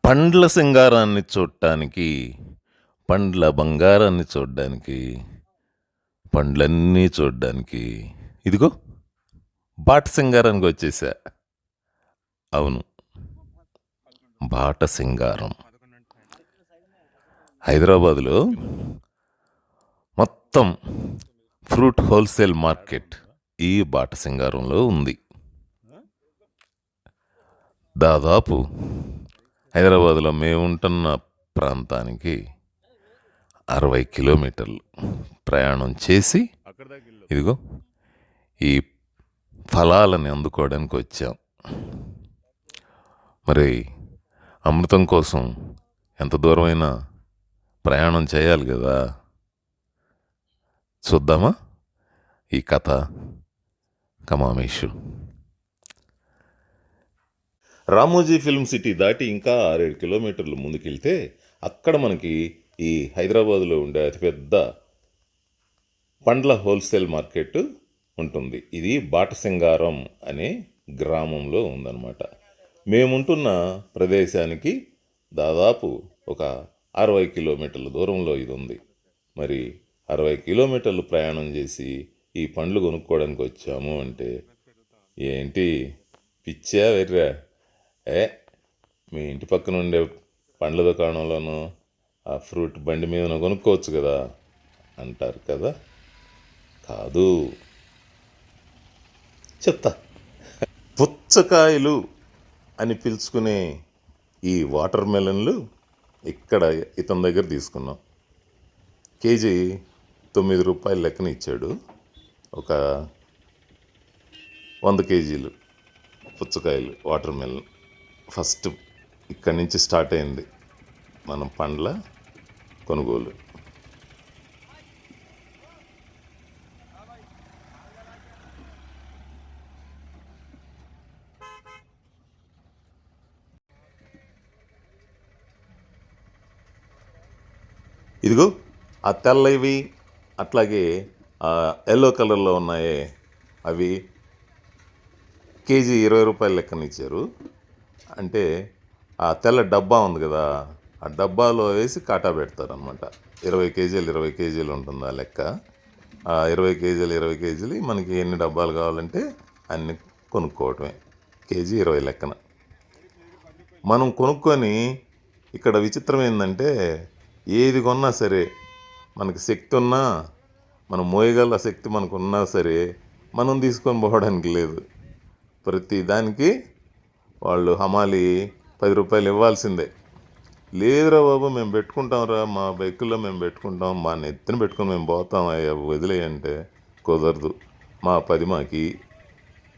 పండ్ల సింగారాన్ని చూడటానికి, పండ్ల బంగారాన్ని చూడ్డానికి, పండ్లన్నీ చూడ్డానికి ఇదిగో బాట సింగారానికొచ్చేసా. అవును. బాట సింగారం. హైదరాబాదులో మొత్తం ఫ్రూట్ హోల్సేల్ మార్కెట్ ఈ బాట సింగారంలో ఉంది. దాదాపు హైదరాబాదులో మేముంటున్న ప్రాంతానికి 60 కిలోమీటర్లు ప్రయాణం చేసి ఇదిగో ఈ ఫలాలని అందుకోవడానికి వచ్చాం. మరి అమృతం కోసం ఎంత దూరమైనా ప్రయాణం చేయాలి కదా. చూద్దామా ఈ కథ కమామేషు. రామోజీ ఫిల్మ్ సిటీ దాటి ఇంకా 6-7 కిలోమీటర్లు ముందుకెళ్తే అక్కడ మనకి ఈ హైదరాబాదులో ఉండే అతిపెద్ద పండ్ల హోల్సేల్ మార్కెట్ ఉంటుంది. ఇది బాటసింగారం అనే గ్రామంలో ఉందన్నమాట. మేముంటున్న ప్రదేశానికి దాదాపు ఒక 60 కిలోమీటర్ల దూరంలో ఇది ఉంది. మరి 60 కిలోమీటర్లు ప్రయాణం చేసి ఈ పండ్లు కొనుక్కోవడానికి వచ్చాము అంటే ఏంటి పిచ్చా వెర్రా? మీ ఇంటి పక్కన ఉండే పండ్ల దుకాణంలోనూ ఆ ఫ్రూట్ బండి మీద కొనుక్కోవచ్చు కదా అంటారు కదా. కాదు, చెప్తా. పుచ్చకాయలు అని పిలుచుకునే ఈ వాటర్ మెలన్లు ఇక్కడ ఇతని దగ్గర తీసుకున్నాం. కేజీ 9 రూపాయల లెక్కన ఇచ్చాడు. ఒక 100 కేజీలు పుచ్చకాయలు వాటర్ మెలన్. ఫస్ట్ ఇక్కడి నుంచి స్టార్ట్ అయింది మనం పండ్ల కొనుగోలు. ఇదిగో ఆ తెల్లవి అట్లాగే ఎల్లో కలర్లో ఉన్నాయే అవి కేజీ 20 రూపాయల లెక్కన ఇచ్చారు. అంటే ఆ తెల్ల డబ్బా ఉంది కదా, ఆ డబ్బాలో వేసి కాటా పెడతారనమాట. 20 కేజీలు 20 కేజీలు ఉంటుంది ఆ లెక్క. ఆ 20 కేజీలు 20 కేజీలు మనకి ఎన్ని డబ్బాలు కావాలంటే అన్ని కొనుక్కోవటమే. కేజీ 20 లెక్కన మనం కొనుక్కొని ఇక్కడ విచిత్రం ఏంటంటే ఏది కొన్నా సరే మనకి శక్తి ఉన్నా, మనం మోయగల శక్తి మనకు ఉన్నా సరే మనం తీసుకొని పోవడానికి లేదు. ప్రతి దానికి వాళ్ళు హమాలి 10 రూపాయలు ఇవ్వాల్సిందే. లేదురా బాబు మేము పెట్టుకుంటాంరా, మా బైకుల్లో మేము పెట్టుకుంటాం, మా నెత్తిన పెట్టుకొని మేము పోతాం, అయ్యా వదిలేయంటే కుదరదు. మా 10 మాకి,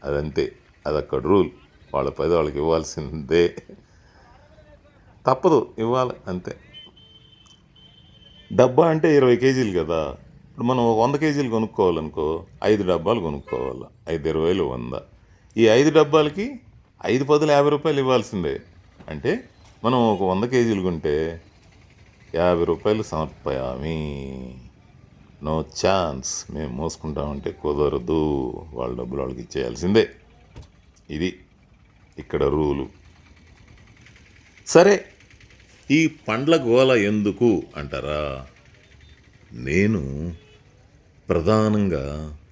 అదంతే, అదక్కడ రూల్. వాళ్ళ 10 వాళ్ళకి ఇవ్వాల్సిందే, తప్పదు, ఇవ్వాలి అంతే. డబ్బా అంటే 20 కేజీలు కదా. ఇప్పుడు మనం 100 కేజీలు కొనుక్కోవాలనుకో 5 డబ్బాలు కొనుక్కోవాలి. 5 20 100. ఈ 5 డబ్బాలకి 5 10 50 రూపాయలు ఇవ్వాల్సిందే. అంటే మనం ఒక 100 కేజీలు కొంటే 50 రూపాయలు సమర్పయామి. నో ఛాన్స్, మేము మోసుకుంటామంటే కుదరదు. వాళ్ళ డబ్బులు వాళ్ళకి ఇచ్చేయాల్సిందే. ఇది ఇక్కడ రూలు. సరే, ఈ పండ్ల గోల ఎందుకు అంటారా? నేను ప్రధానంగా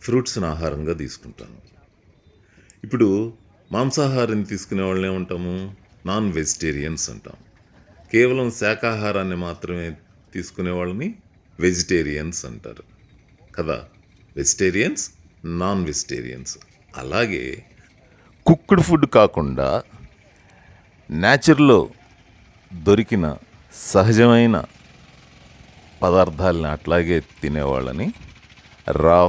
ఫ్రూట్స్ని ఆహారంగా తీసుకుంటాను. ఇప్పుడు మాంసాహారాన్ని తీసుకునే వాళ్ళని ఏమంటాము? నాన్ వెజిటేరియన్స్ అంటాం. కేవలం శాకాహారాన్ని మాత్రమే తీసుకునే వాళ్ళని వెజిటేరియన్స్ అంటారు కదా. Vegetarians, non vegetarians. అలాగే కుక్డ్ ఫుడ్ కాకుండా నేచర్లో దొరికిన సహజమైన పదార్థాలని అట్లాగే తినేవాళ్ళని రా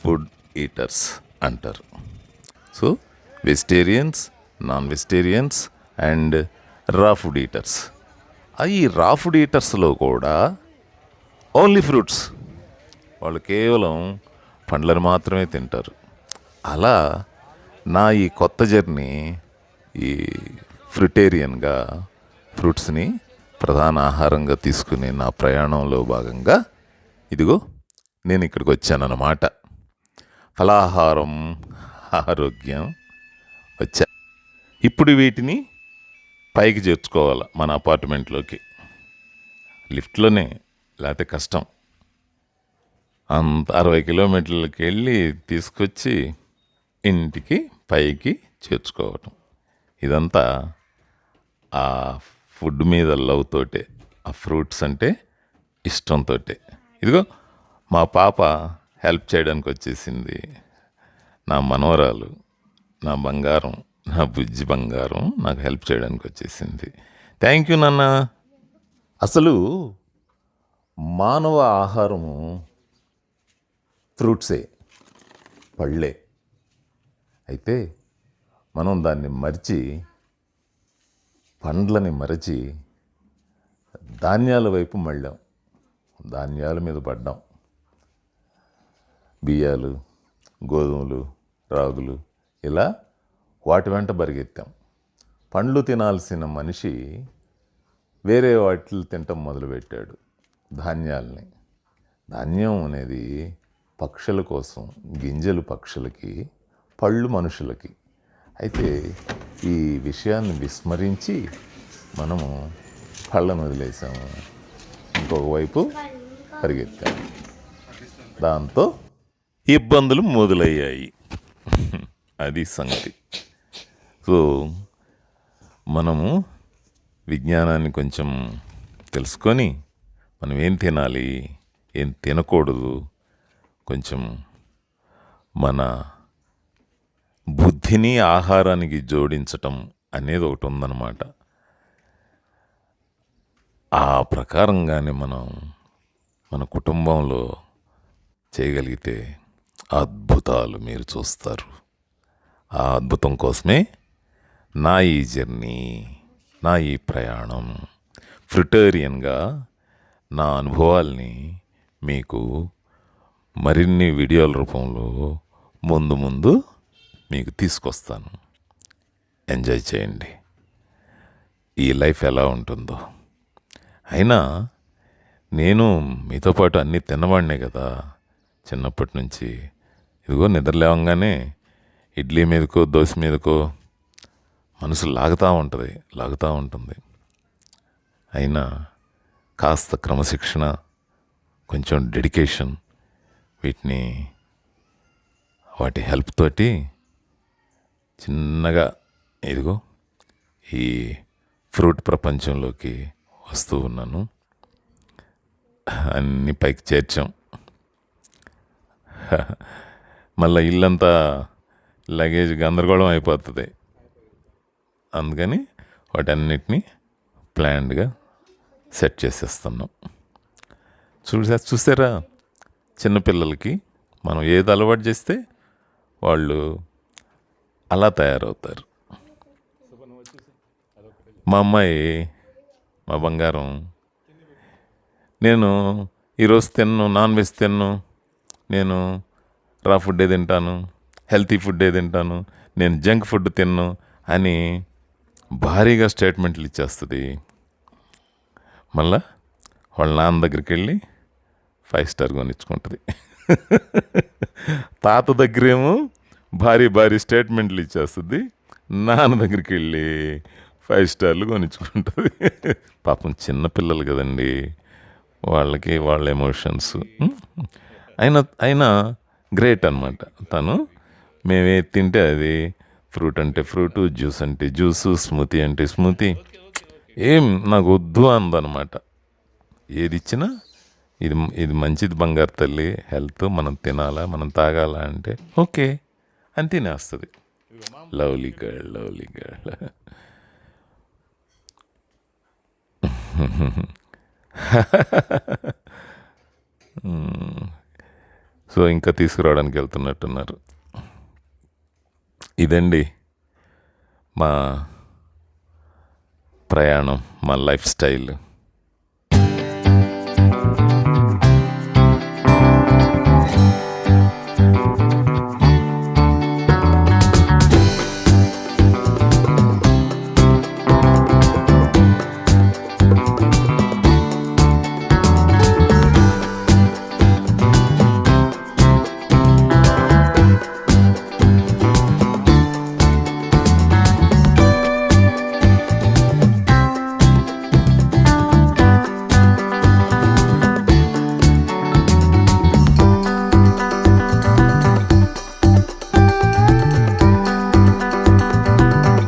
ఫుడ్ ఈటర్స్ అంటారు. So vegetarians, non vegetarians and రా ఫుడ్ ఈటర్స్. ఈ రా ఫుడ్ ఈటర్స్లో కూడా ఓన్లీ ఫ్రూట్స్, వాళ్ళు కేవలం పండ్లను మాత్రమే తింటారు. అలా నా ఈ కొత్త జర్నీ ఈ ఫ్రూటేరియన్గా ఫ్రూట్స్ని ప్రధాన ఆహారంగా తీసుకునే నా ప్రయాణంలో భాగంగా ఇదిగో నేను ఇక్కడికి వచ్చానన్నమాట. ఫలాహారం, ఆరోగ్యం వచ్చా. ఇప్పుడు వీటిని పైకి చేర్చుకోవాలి మన అపార్ట్మెంట్లోకి. లిఫ్ట్లోనే, లేకపోతే కష్టం. అంత 60 కిలోమీటర్లకి వెళ్ళి తీసుకొచ్చి ఇంటికి పైకి చేర్చుకోవటం. ఇదంతా ఆ ఫుడ్ మీద లవ్ తోటే, ఆ ఫ్రూట్స్ అంటే ఇష్టంతో. ఇదిగో మా పాప హెల్ప్ చేయడానికి వచ్చేసింది. నా మనవరాలు, నా బంగారం, నా బుజ్జి బంగారం నాకు హెల్ప్ చేయడానికి వచ్చేసింది. థ్యాంక్ యూ నాన్న. అసలు మానవ ఆహారము ఫ్రూట్సే, పళ్ళే. అయితే మనం దాన్ని మరిచి, పండ్లని మరచి ధాన్యాల వైపు మళ్ళాం, ధాన్యాల మీద పడ్డాం. బియ్యాలు, గోధుమలు, రాగులు, ఇలా వాటి వెంట పరిగెత్తాం. పండ్లు తినాల్సిన మనిషి వేరే వాటిని తినటం మొదలుపెట్టాడు, ధాన్యాలని. ధాన్యం అనేది పక్షుల కోసం, గింజలు పక్షులకి, పళ్ళు మనుషులకి. అయితే ఈ విషయాన్ని విస్మరించి మనము పళ్ళను వదిలేసాము, ఇంకొక వైపు పరిగెత్తాము. దాంతో ఇబ్బందులు మొదలయ్యాయి. అది సంగతి. సో మనము విజ్ఞానాన్ని కొంచెం తెలుసుకొని మనం ఏం తినాలి, ఏం తినకూడదు, కొంచెం మన బుద్ధిని ఆహారానికి జోడించటం అనేది ఒకటి ఉందన్నమాట. ఆ ప్రకారంగానే మనం మన కుటుంబంలో చేయగలిగితే అద్భుతాలు మీరు చూస్తారు. ఆ అద్భుతం కోసమే నా ఈ జర్నీ, నా ఈ ప్రయాణం. ఫ్రుటేరియన్గా నా అనుభవాల్ని మీకు మరిన్ని వీడియోల రూపంలో ముందు ముందు మీకు తీసుకొస్తాను. ఎంజాయ్ చేయండి ఈ లైఫ్ ఎలా ఉంటుందో. అయినా నేను మీతో పాటు అన్నీ తిన్నవాడినే కదా చిన్నప్పటి నుంచి. ఇదిగో నిద్ర లేవంగానే ఇడ్లీ మీదకో దోశ మీదకో మనసు లాగుతూ ఉంటుంది. అయినా కాస్త క్రమశిక్షణ, కొంచెం డెడికేషన్, వాటి హెల్ప్ తోటి చిన్నగా ఇదిగో ఈ ఫ్రూట్ ప్రపంచంలోకి వస్తూ ఉన్నాను. అన్నీ పైకి చేర్చాం. మళ్ళీ ఇల్లంతా లగేజ్ గందరగోళం అయిపోతుంది. అందుకని వాటన్నిటినీ ప్లాన్డ్గా సెట్ చేసేస్తున్నాం. చూసారా, చిన్నపిల్లలకి మనం ఏది అలవాటు చేస్తే వాళ్ళు అలా తయారవుతారు. మా అమ్మాయి, మా బంగారం, నేను ఈరోజు నాన్ వెజ్ తిన్ను, నేను రా ఫుడ్డే తింటాను, హెల్తీ ఫుడ్డే తింటాను, నేను జంక్ ఫుడ్ తిన్ను అని భారీగా స్టేట్మెంట్లు ఇచ్చేస్తుంది. మళ్ళా వాళ్ళ నాన్న దగ్గరికి వెళ్ళి 5 స్టార్ కొనిచ్చుకుంటుంది. తాత దగ్గరేమో భారీ స్టేట్మెంట్లు ఇచ్చేస్తుంది, నాన్న దగ్గరికి వెళ్ళి 5 స్టార్లు కొనిచ్చుకుంటుంది. పాపం చిన్నపిల్లలు కదండి, వాళ్ళకి వాళ్ళ ఎమోషన్స్. అయినా గ్రేట్ అనమాట తను. మేమే తింటే అది, ఫ్రూట్ అంటే ఫ్రూటు, జ్యూస్ అంటే జ్యూసు, స్మూతీ అంటే స్మూతీ, ఏం నాకు వద్దు అందనమాట. ఏది ఇచ్చినా ఇది మంచిది బంగారు తల్లి, హెల్త్, మనం తినాలా, మనం తాగాల అంటే ఓకే అని తినేస్తుంది. Lovely girl. సో ఇంకా తీసుకురావడానికి వెళ్తున్నట్టున్నారు. ఇదండి మా ప్రయాణం, మా లైఫ్ స్టైల్.